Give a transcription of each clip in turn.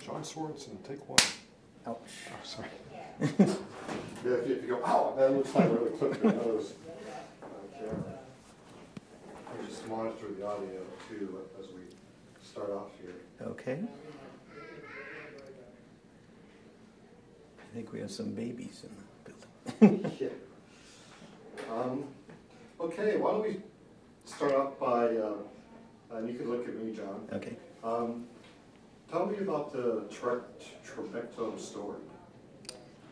John Sorensen, take one. Ouch. Oh, sorry. Yeah, if you go, ow, that looks like really clipped your nose on camera. You just monitor the audio too as we start off here. Okay. I think we have some babies in the building. Yeah. Okay, why don't we start off by, and you can look at me, John. Okay. Tell me about the trabectome story.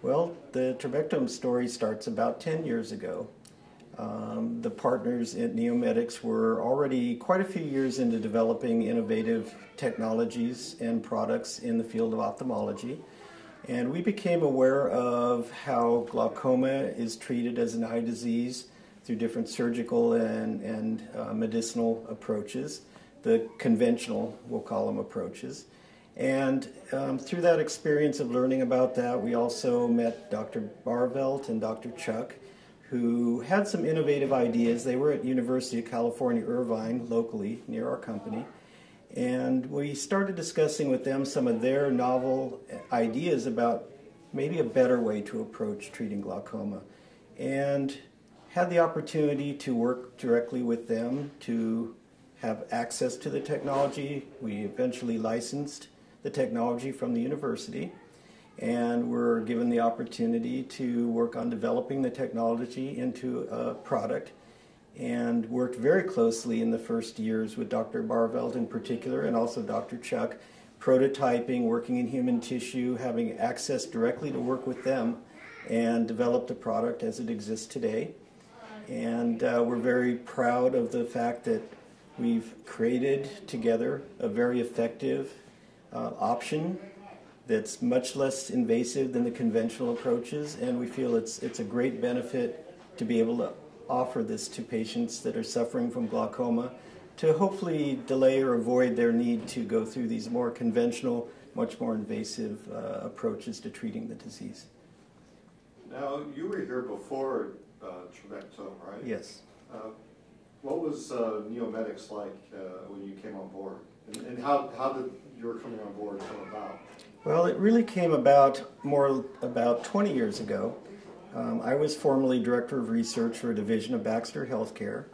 Well, the trabectome story starts about 10 years ago. The partners at Neomedics were already quite a few years into developing innovative technologies and products in the field of ophthalmology. And we became aware of how glaucoma is treated as an eye disease through different surgical and medicinal approaches, the conventional, we'll call them, approaches. And through that experience of learning about that, we also met Dr. Barvelt and Dr. Chuck, who had some innovative ideas. They were at University of California, Irvine, locally, near our company. And we started discussing with them some of their novel ideas about maybe a better way to approach treating glaucoma. And had the opportunity to work directly with them to have access to the technology. We eventually licensed the technology from the university, and were given the opportunity to work on developing the technology into a product, and worked very closely in the first years with Dr. Barvelt in particular, and also Dr. Chuck, prototyping, working in human tissue, having access directly to work with them, and developed a product as it exists today. And we're very proud of the fact that we've created together a very effective option that's much less invasive than the conventional approaches, and we feel it's a great benefit to be able to offer this to patients that are suffering from glaucoma to hopefully delay or avoid their need to go through these more conventional, much more invasive approaches to treating the disease. Now, you were here before trabectome, right? Yes. What was Neomedics like when you came on board? And how did your coming on board come about? Well, it really came about about 20 years ago. I was formerly Director of Research for a division of Baxter Healthcare,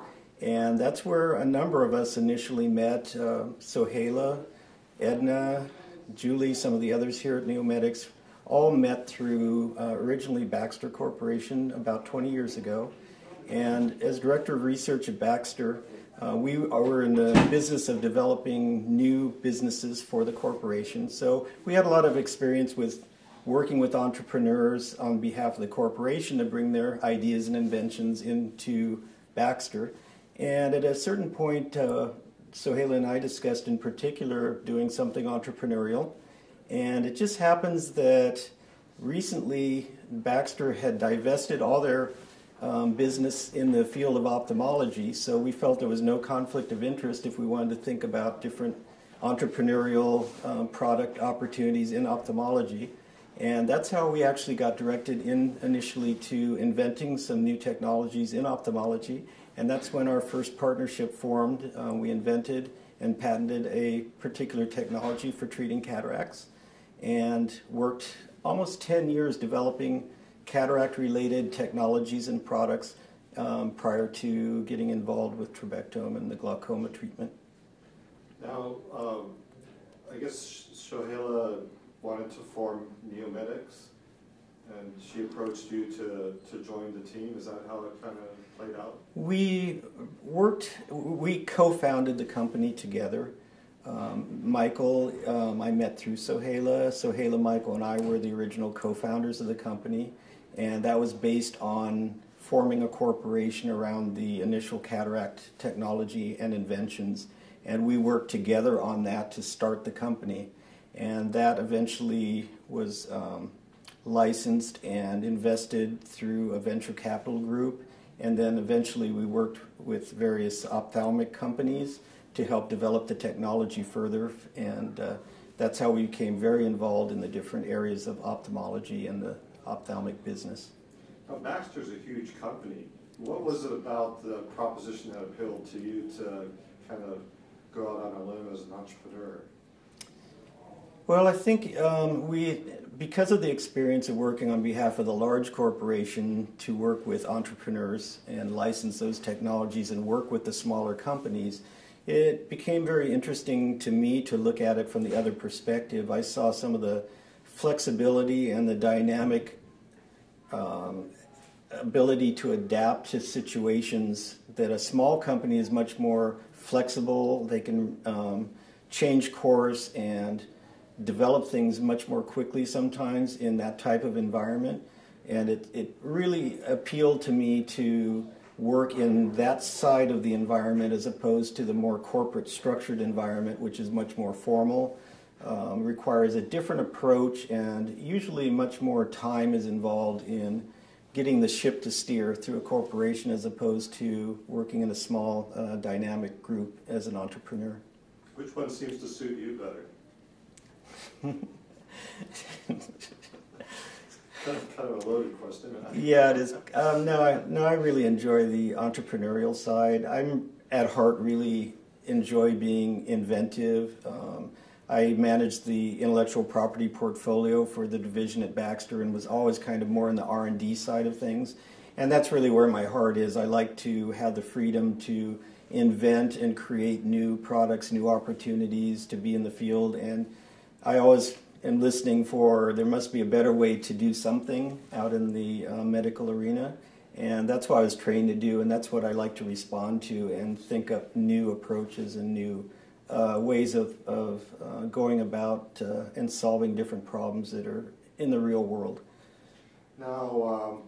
and that's where a number of us initially met. Sohaila, Edna, Julie, some of the others here at Neomedics, all met through originally Baxter Corporation about 20 years ago. And as Director of Research at Baxter, we were in the business of developing new businesses for the corporation. So we had a lot of experience with working with entrepreneurs on behalf of the corporation to bring their ideas and inventions into Baxter. And at a certain point, Sohaila and I discussed in particular doing something entrepreneurial. And it just happens that recently Baxter had divested all their business in the field of ophthalmology, so we felt there was no conflict of interest if we wanted to think about different entrepreneurial product opportunities in ophthalmology. And that's how we actually got directed initially to inventing some new technologies in ophthalmology, and that's when our first partnership formed. We invented and patented a particular technology for treating cataracts, and worked almost 10 years developing cataract-related technologies and products prior to getting involved with trabectome and the glaucoma treatment. Now, I guess Sohaila wanted to form Neomedics, and she approached you to join the team. Is that how it kind of played out? We co-founded the company together. Michael, I met through Sohaila. Sohaila, Michael, and I were the original co-founders of the company, and that was based on forming a corporation around the initial cataract technology and inventions, and we worked together on that to start the company, and that eventually was licensed and invested through a venture capital group, and then eventually we worked with various ophthalmic companies to help develop the technology further, and that's how we became very involved in the different areas of ophthalmology and the ophthalmic business. Now, Baxter's a huge company. What was it about the proposition that appealed to you to kind of go out on a limb as an entrepreneur? Well, I think because of the experience of working on behalf of the large corporation to work with entrepreneurs and license those technologies and work with the smaller companies, it became very interesting to me to look at it from the other perspective. I saw some of the flexibility and the dynamic ability to adapt to situations that a small company is much more flexible. They can change course and develop things much more quickly sometimes in that type of environment. And it really appealed to me to work in that side of the environment as opposed to the more corporate structured environment, which is much more formal, requires a different approach, and usually much more time is involved in getting the ship to steer through a corporation as opposed to working in a small dynamic group as an entrepreneur. Which one seems to suit you better? Kind of a loaded question. Yeah, it is. No, I really enjoy the entrepreneurial side. I'm at heart really enjoy being inventive. I managed the intellectual property portfolio for the division at Baxter and was always kind of more in the R&D side of things. And that's really where my heart is. I like to have the freedom to invent and create new products, new opportunities to be in the field. And I always am listening for there must be a better way to do something out in the medical arena. And that's what I was trained to do, and that's what I like to respond to and think up new approaches and new ways of going about and solving different problems that are in the real world. Now,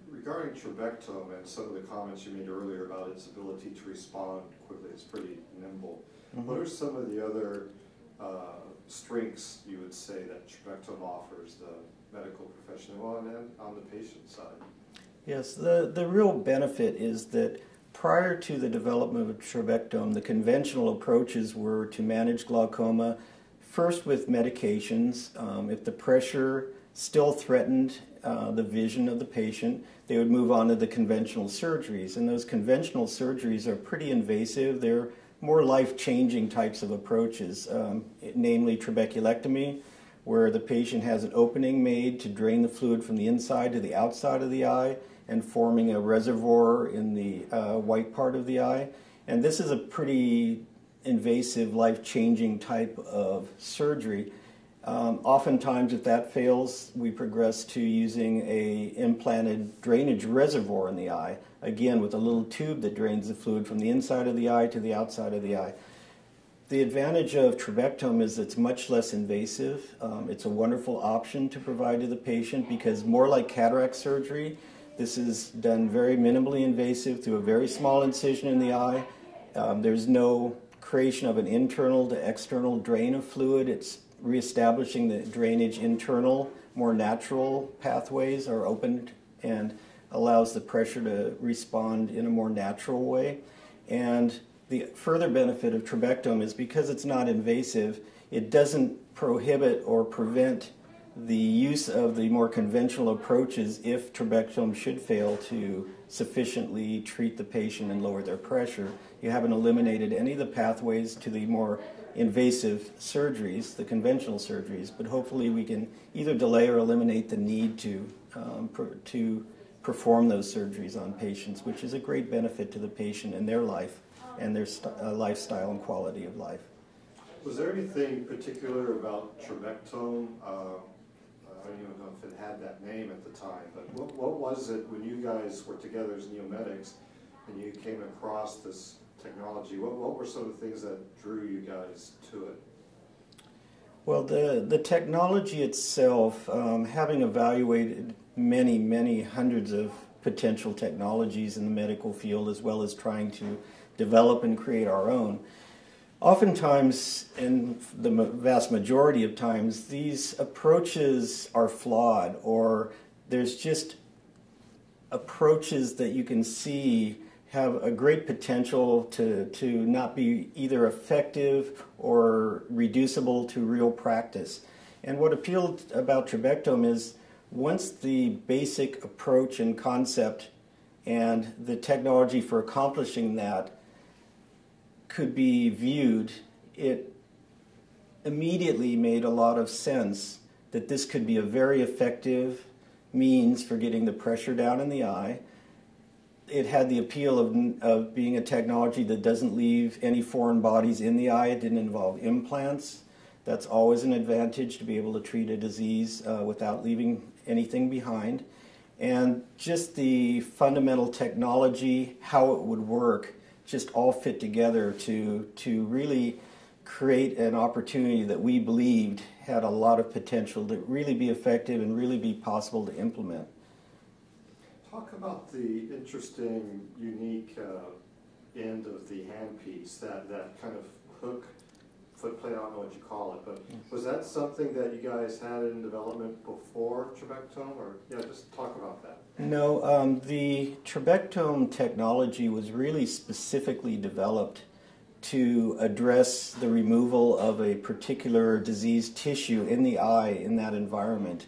regarding Trabectome and some of the comments you made earlier about its ability to respond quickly, it's pretty nimble. Mm-hmm. What are some of the other strengths you would say that Trabectome offers the medical professional and on the patient side? Yes, the real benefit is that prior to the development of Trabectome, the conventional approaches were to manage glaucoma first with medications. If the pressure still threatened the vision of the patient, they would move on to the conventional surgeries. And those conventional surgeries are pretty invasive. They're more life-changing types of approaches, namely trabeculectomy, where the patient has an opening made to drain the fluid from the inside to the outside of the eye and forming a reservoir in the white part of the eye. And this is a pretty invasive, life-changing type of surgery. Oftentimes, if that fails, we progress to using a implanted drainage reservoir in the eye, again with a little tube that drains the fluid from the inside of the eye to the outside of the eye. The advantage of Trabectome is it's much less invasive. It's a wonderful option to provide to the patient because more like cataract surgery, this is done very minimally invasive through a very small incision in the eye. There's no creation of an internal to external drain of fluid. It's reestablishing the drainage internal, more natural pathways are opened and allows the pressure to respond in a more natural way. And the further benefit of Trabectome is because it's not invasive, it doesn't prohibit or prevent the use of the more conventional approaches if Trabectome should fail to sufficiently treat the patient and lower their pressure. You haven't eliminated any of the pathways to the more invasive surgeries, the conventional surgeries, but hopefully we can either delay or eliminate the need to perform those surgeries on patients, which is a great benefit to the patient and their life and their lifestyle and quality of life. Was there anything particular about Trabectome? I don't even know if it had that name at the time, but what was it when you guys were together as Neomedics and you came across this technology? What were some of the things that drew you guys to it? Well, the technology itself, having evaluated many hundreds of potential technologies in the medical field as well as trying to develop and create our own, oftentimes, in the vast majority of times, these approaches are flawed, or there's just approaches that you can see have a great potential to not be either effective or reducible to real practice. And what appealed about Trabectome is once the basic approach and concept and the technology for accomplishing that could be viewed, it immediately made a lot of sense that this could be a very effective means for getting the pressure down in the eye. It had the appeal of being a technology that doesn't leave any foreign bodies in the eye. It didn't involve implants. That's always an advantage, to be able to treat a disease without leaving anything behind. And just the fundamental technology, how it would work, just all fit together to really create an opportunity that we believed had a lot of potential to really be effective and really be possible to implement. Talk about the interesting, unique end of the handpiece, that kind of hook, footplate, I don't know what you call it, but was that something that you guys had in development before Trabectome, or yeah, just talk about that. No, the Trabectome technology was really specifically developed to address the removal of a particular diseased tissue in the eye in that environment.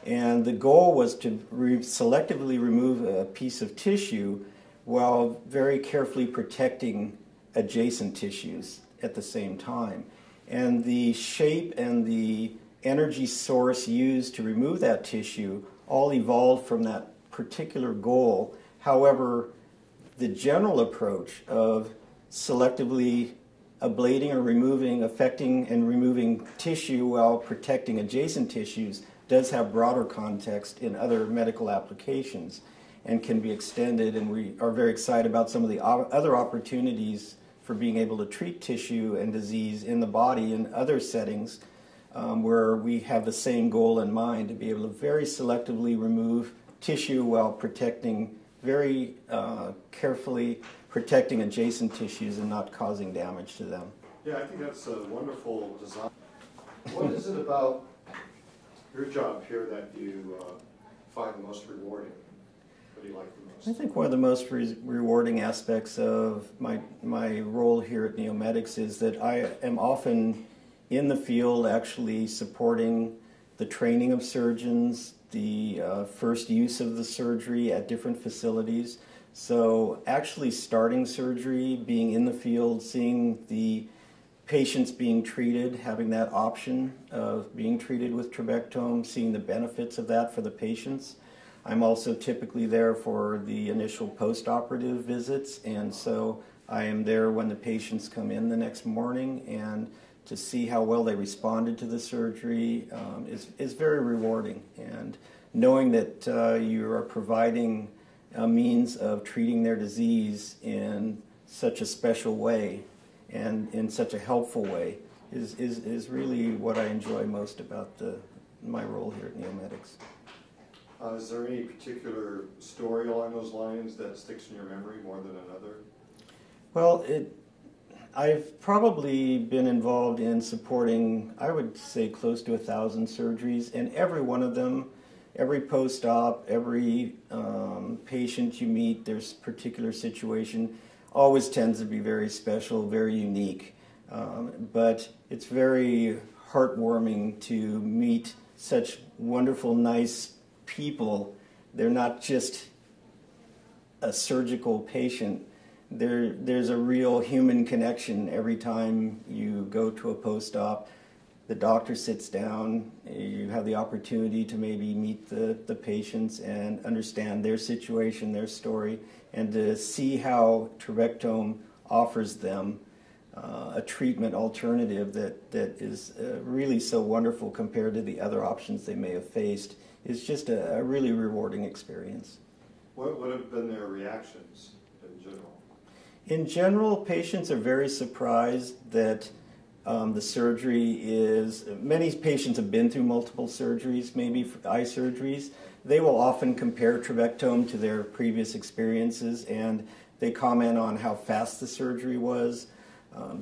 And the goal was to selectively remove a piece of tissue while very carefully protecting adjacent tissues at the same time. And the shape and the energy source used to remove that tissue all evolved from that particular goal. However, the general approach of selectively ablating or removing, affecting and removing tissue while protecting adjacent tissues does have broader context in other medical applications and can be extended, and we are very excited about some of the other opportunities for being able to treat tissue and disease in the body in other settings where we have the same goal in mind, to be able to very selectively remove tissue while protecting, very carefully protecting adjacent tissues and not causing damage to them. Yeah, I think that's a wonderful design. What is it about your job here that you find the most rewarding? What do you like the most? I think one of the most rewarding aspects of my role here at Neomedics is that I am often in the field actually supporting the training of surgeons, the first use of the surgery at different facilities. So actually starting surgery, being in the field, seeing the patients being treated, having that option of being treated with Trabectome, seeing the benefits of that for the patients. I'm also typically there for the initial post-operative visits, and so I am there when the patients come in the next morning, and to see how well they responded to the surgery is very rewarding. And knowing that you are providing a means of treating their disease in such a special way and in such a helpful way is really what I enjoy most about my role here at Neomedics. Is there any particular story along those lines that sticks in your memory more than another? Well, I've probably been involved in supporting, I would say, close to 1,000 surgeries, and every one of them, every post-op, every patient you meet, there's a particular situation, always tends to be very special, very unique. But it's very heartwarming to meet such wonderful, nice people. They're not just a surgical patient. There's a real human connection every time you go to a post-op. The doctor sits down, you have the opportunity to maybe meet the patients and understand their situation, their story, and to see how Trabectome offers them a treatment alternative that is really so wonderful compared to the other options they may have faced is just a really rewarding experience. What would have been their reactions in general? In general, patients are very surprised that the surgery is, many patients have been through multiple surgeries, maybe eye surgeries. They will often compare Trabectome to their previous experiences, and they comment on how fast the surgery was,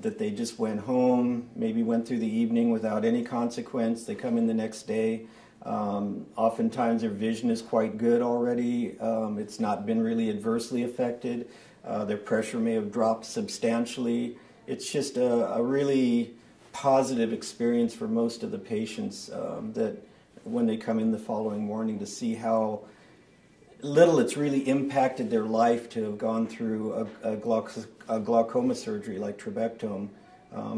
that they just went home, maybe went through the evening without any consequence. They come in the next day. Oftentimes their vision is quite good already. It's not been really adversely affected. Their pressure may have dropped substantially. It's just a really positive experience for most of the patients that when they come in the following morning, to see how little it's really impacted their life to have gone through a glaucoma surgery like Trabectome.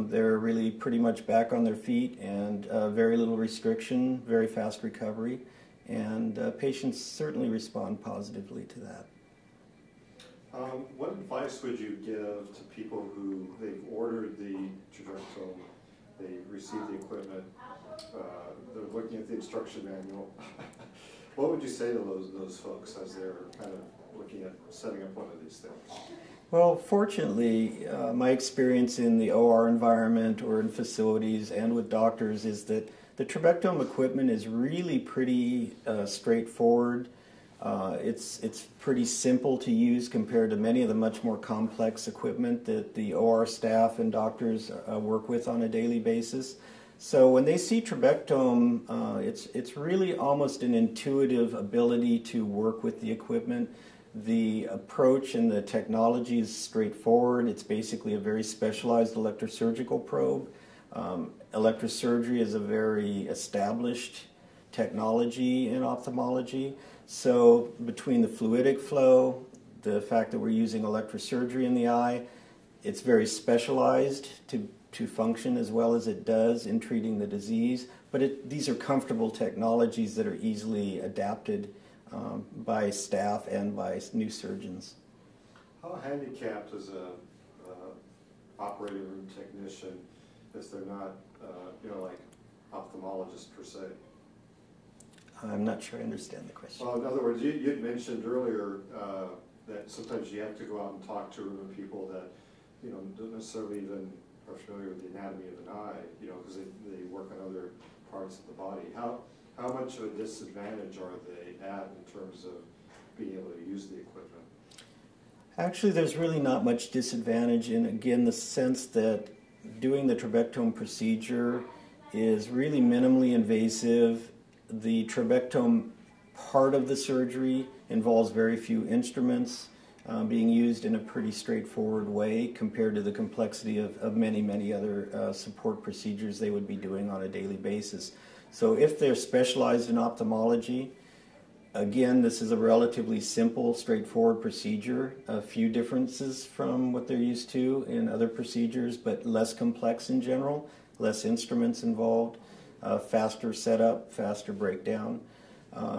They're really pretty much back on their feet and very little restriction, very fast recovery, and patients certainly respond positively to that. What advice would you give to people who they've ordered the trajectome, they received the equipment, they're looking at the instruction manual? What would you say to those folks as they're kind of looking at setting up one of these things? Well, fortunately, my experience in the OR environment or in facilities and with doctors is that the trabectome equipment is really pretty straightforward. It's pretty simple to use compared to many of the much more complex equipment that the OR staff and doctors work with on a daily basis. So when they see trabectome, it's really almost an intuitive ability to work with the equipment. The approach and the technology is straightforward. It's basically a very specialized electrosurgical probe. Electrosurgery is a very established technology in ophthalmology. So between the fluidic flow, the fact that we're using electrosurgery in the eye, it's very specialized to function as well as it does in treating the disease. But these are comfortable technologies that are easily adapted by staff and by new surgeons. How handicapped is a operating room technician if they're not, like ophthalmologists per se? I'm not sure I understand the question. Well, in other words, you'd mentioned earlier that sometimes you have to go out and talk to people that, don't necessarily even are familiar with the anatomy of an eye, because they work on other parts of the body. How much of a disadvantage are they at in terms of being able to use the equipment? Actually, there's really not much disadvantage in, again, the sense that doing the trabectome procedure is really minimally invasive. The trabectome part of the surgery involves very few instruments being used in a pretty straightforward way compared to the complexity of many, many other support procedures they would be doing on a daily basis. So if they're specialized in ophthalmology, again, this is a relatively simple, straightforward procedure. A few differences from what they're used to in other procedures, but less complex in general, less instruments involved, faster setup, faster breakdown.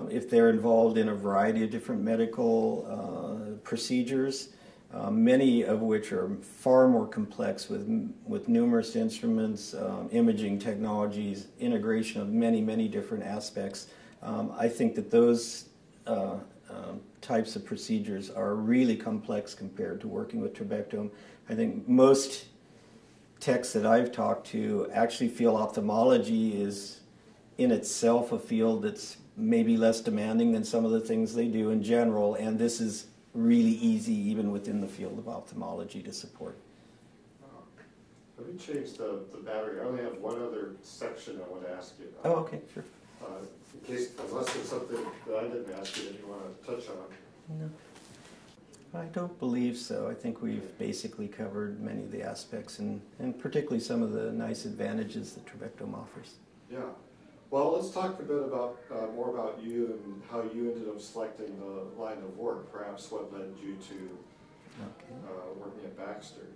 If they're involved in a variety of different medical procedures, many of which are far more complex with numerous instruments, imaging technologies, integration of many, many different aspects. I think that those types of procedures are really complex compared to working with trabectome. I think most techs that I've talked to actually feel ophthalmology is in itself a field that's maybe less demanding than some of the things they do in general, and this is really easy even within the field of ophthalmology to support. Let me change the battery. I only have one other section I want to ask you about. Oh, okay, sure. In case, unless there's something that I didn't ask you that you want to touch on. No, I don't believe so. I think we've basically covered many of the aspects and particularly some of the nice advantages that trabectome offers. Yeah. Well, let's talk a bit about more about you and how you ended up selecting the line of work, perhaps what led you to working at Baxter.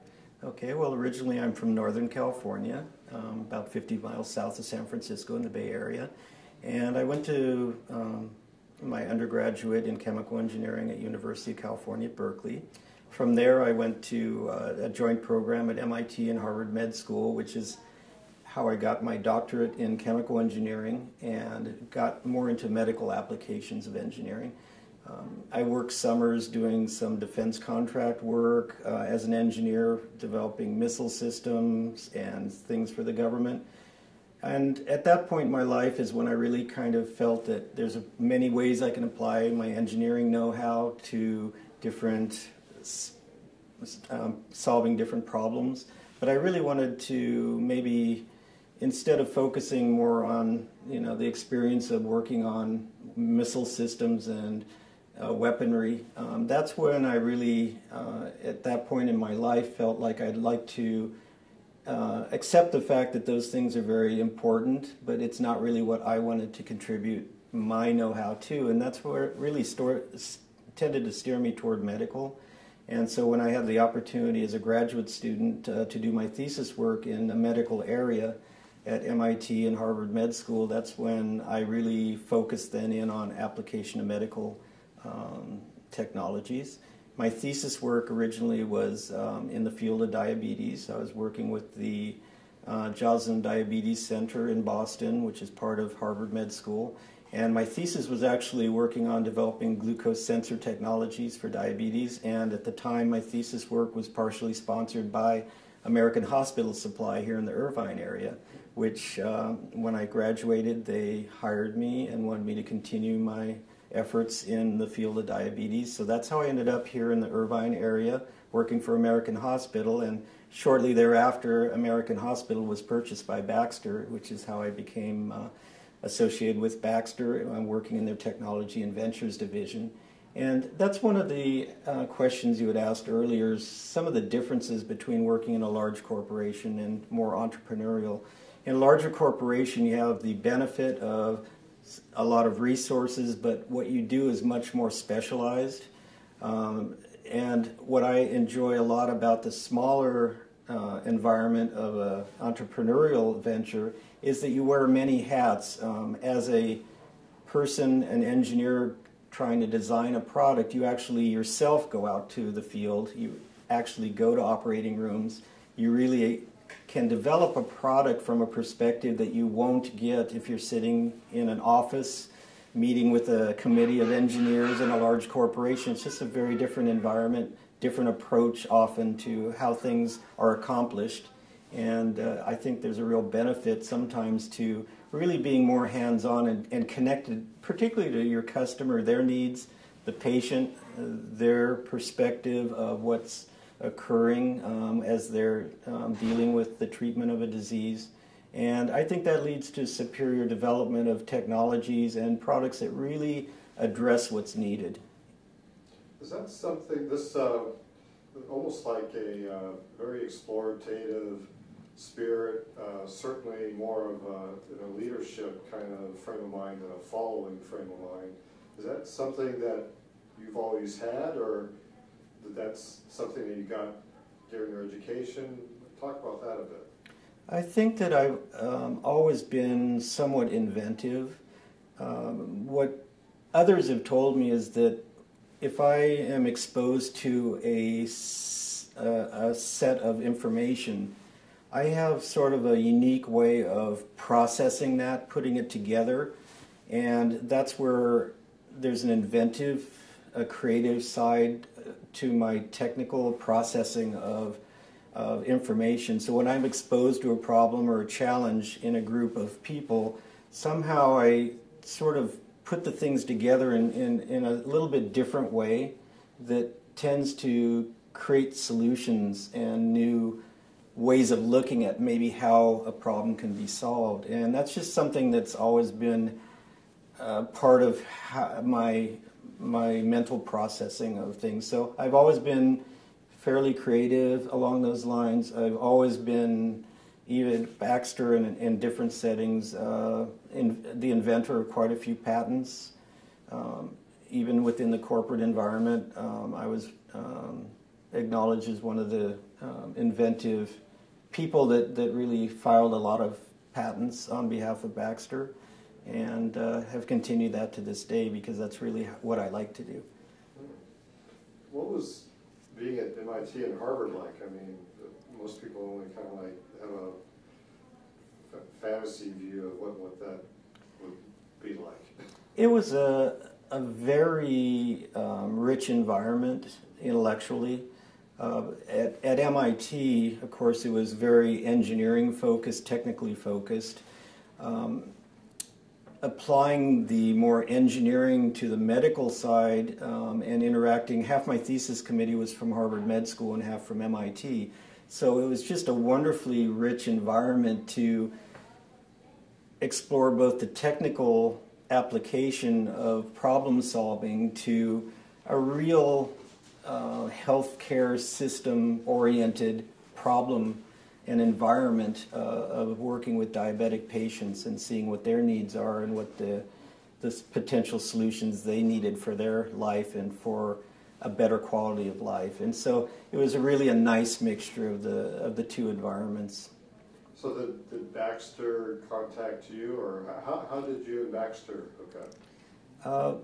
Okay, well, originally I'm from Northern California, about 50 miles south of San Francisco in the Bay Area, and I went to my undergraduate in chemical engineering at University of California at Berkeley. From there I went to a joint program at MIT and Harvard Med School, which is how I got my doctorate in chemical engineering and got more into medical applications of engineering. I worked summers doing some defense contract work as an engineer, developing missile systems and things for the government. And at that point in my life is when I really kind of felt that there's many ways I can apply my engineering know-how to different, solving different problems. But I really wanted to maybe, instead of focusing more on, the experience of working on missile systems and weaponry, that's when I really, at that point in my life, felt like I'd like to accept the fact that those things are very important, but it's not really what I wanted to contribute my know-how to, and that's where it really tended to steer me toward medical. And so when I had the opportunity as a graduate student to do my thesis work in a medical area at MIT and Harvard Med School, that's when I really focused then in on application of medical technologies. My thesis work originally was in the field of diabetes. I was working with the Joslin Diabetes Center in Boston, which is part of Harvard Med School. And my thesis was actually working on developing glucose sensor technologies for diabetes. And at the time, my thesis work was partially sponsored by American Hospital Supply here in the Irvine area, which when I graduated, they hired me and wanted me to continue my efforts in the field of diabetes. So that's how I ended up here in the Irvine area, working for American Hospital. And shortly thereafter, American Hospital was purchased by Baxter, which is how I became associated with Baxter. I'm working in their Technology and Ventures division. And that's one of the questions you had asked earlier, is some of the differences between working in a large corporation and more entrepreneurial. In a larger corporation, you have the benefit of a lot of resources, but what you do is much more specialized. And what I enjoy a lot about the smaller environment of an entrepreneurial venture is that you wear many hats. As a person, an engineer trying to design a product, you actually yourself go out to the field, you actually go to operating rooms, you really can develop a product from a perspective that you won't get if you're sitting in an office meeting with a committee of engineers in a large corporation. It's just a very different environment, different approach often to how things are accomplished. And I think there's a real benefit sometimes to really being more hands-on and connected, particularly to your customer, their needs, the patient, their perspective of what's occurring as they're dealing with the treatment of a disease. And I think that leads to superior development of technologies and products that really address what's needed. Is that something, this almost like a very explorative spirit, certainly more of a leadership kind of frame of mind than a following frame of mind. Is that something that you've always had, or that's something that you got during your education? Talk about that a bit. I think that I've always been somewhat inventive. What others have told me is that if I am exposed to a set of information, I have sort of a unique way of processing that, putting it together, and that's where there's an inventive, a creative side to my technical processing of information. So when I'm exposed to a problem or a challenge in a group of people, somehow I sort of put the things together in a little bit different way that tends to create solutions and new ways of looking at maybe how a problem can be solved. And that's just something that's always been part of my mental processing of things. So I've always been fairly creative along those lines. I've always been, even Baxter in different settings, the inventor of quite a few patents. Even within the corporate environment, I was acknowledged as one of the inventive people that really filed a lot of patents on behalf of Baxter, and have continued that to this day because that's really what I like to do. What was being at MIT and Harvard like? I mean, most people only kind of like have a fantasy view of what that would be like. It was a very rich environment intellectually. At MIT, of course, it was very engineering focused, technically focused. Applying the more engineering to the medical side and interacting, half my thesis committee was from Harvard Med School and half from MIT. So it was just a wonderfully rich environment to explore both the technical application of problem solving to a real healthcare system oriented problem and environment of working with diabetic patients and seeing what their needs are and what the potential solutions they needed for their life and for a better quality of life. And so it was really a nice mixture of the two environments. So did Baxter contact you, or how did you and Baxter hook up?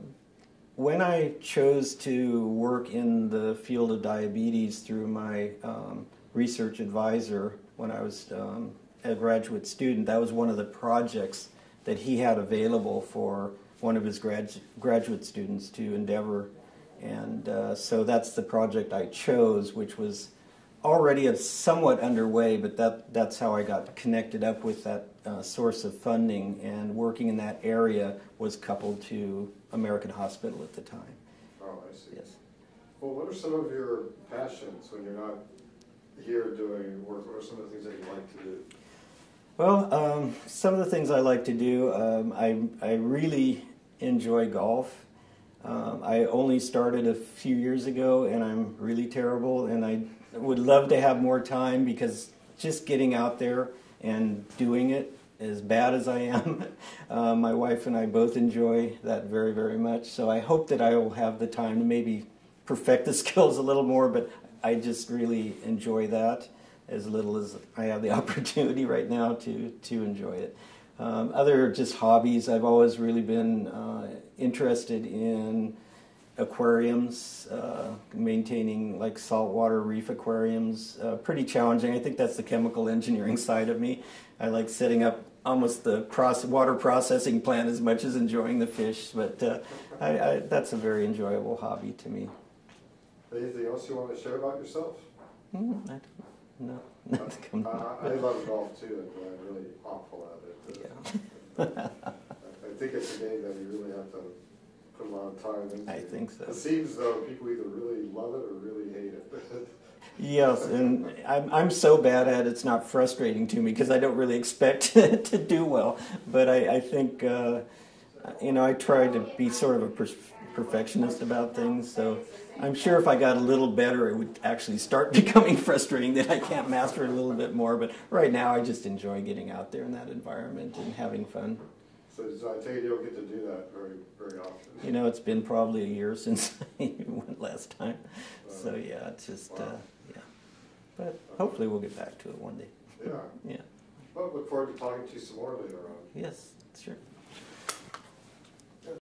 When I chose to work in the field of diabetes through my research advisor when I was a graduate student, that was one of the projects that he had available for one of his graduate students to endeavor. And so that's the project I chose, which was already somewhat underway, but that's how I got connected up with that source of funding, and working in that area was coupled to American Hospital at the time. Oh, I see. Yes. Well, what are some of your passions when you're not here doing work? What are some of the things that you like to do? Well, some of the things I like to do, I really enjoy golf. I only started a few years ago, and I'm really terrible, and I would love to have more time, because just getting out there and doing it, as bad as I am, my wife and I both enjoy that very, very much. So I hope that I will have the time to maybe perfect the skills a little more, but I just really enjoy that as little as I have the opportunity right now to enjoy it. Other just hobbies, I've always really been interested in aquariums, maintaining like saltwater reef aquariums. Pretty challenging. I think that's the chemical engineering side of me. I like setting up almost the water processing plant as much as enjoying the fish, but that's a very enjoyable hobby to me. Anything else you want to share about yourself? I don't know. I love golf too, but I'm really awful at it. Yeah. I think it's a game that you really have to put a lot of time into. I think so. It seems though people either really love it or really hate it. Yes, and I'm so bad at it, it's not frustrating to me, because I don't really expect to do well. But I think, I try to be sort of a perfectionist about things, so I'm sure if I got a little better, it would actually start becoming frustrating that I can't master it a little bit more. But right now, I just enjoy getting out there in that environment and having fun. So I take it you don't get to do that very often. It's been probably a year since I went last time. So yeah, it's just, yeah. But hopefully we'll get back to it one day. Yeah. Yeah. Well, look forward to talking to you some more later on. Yes, sure.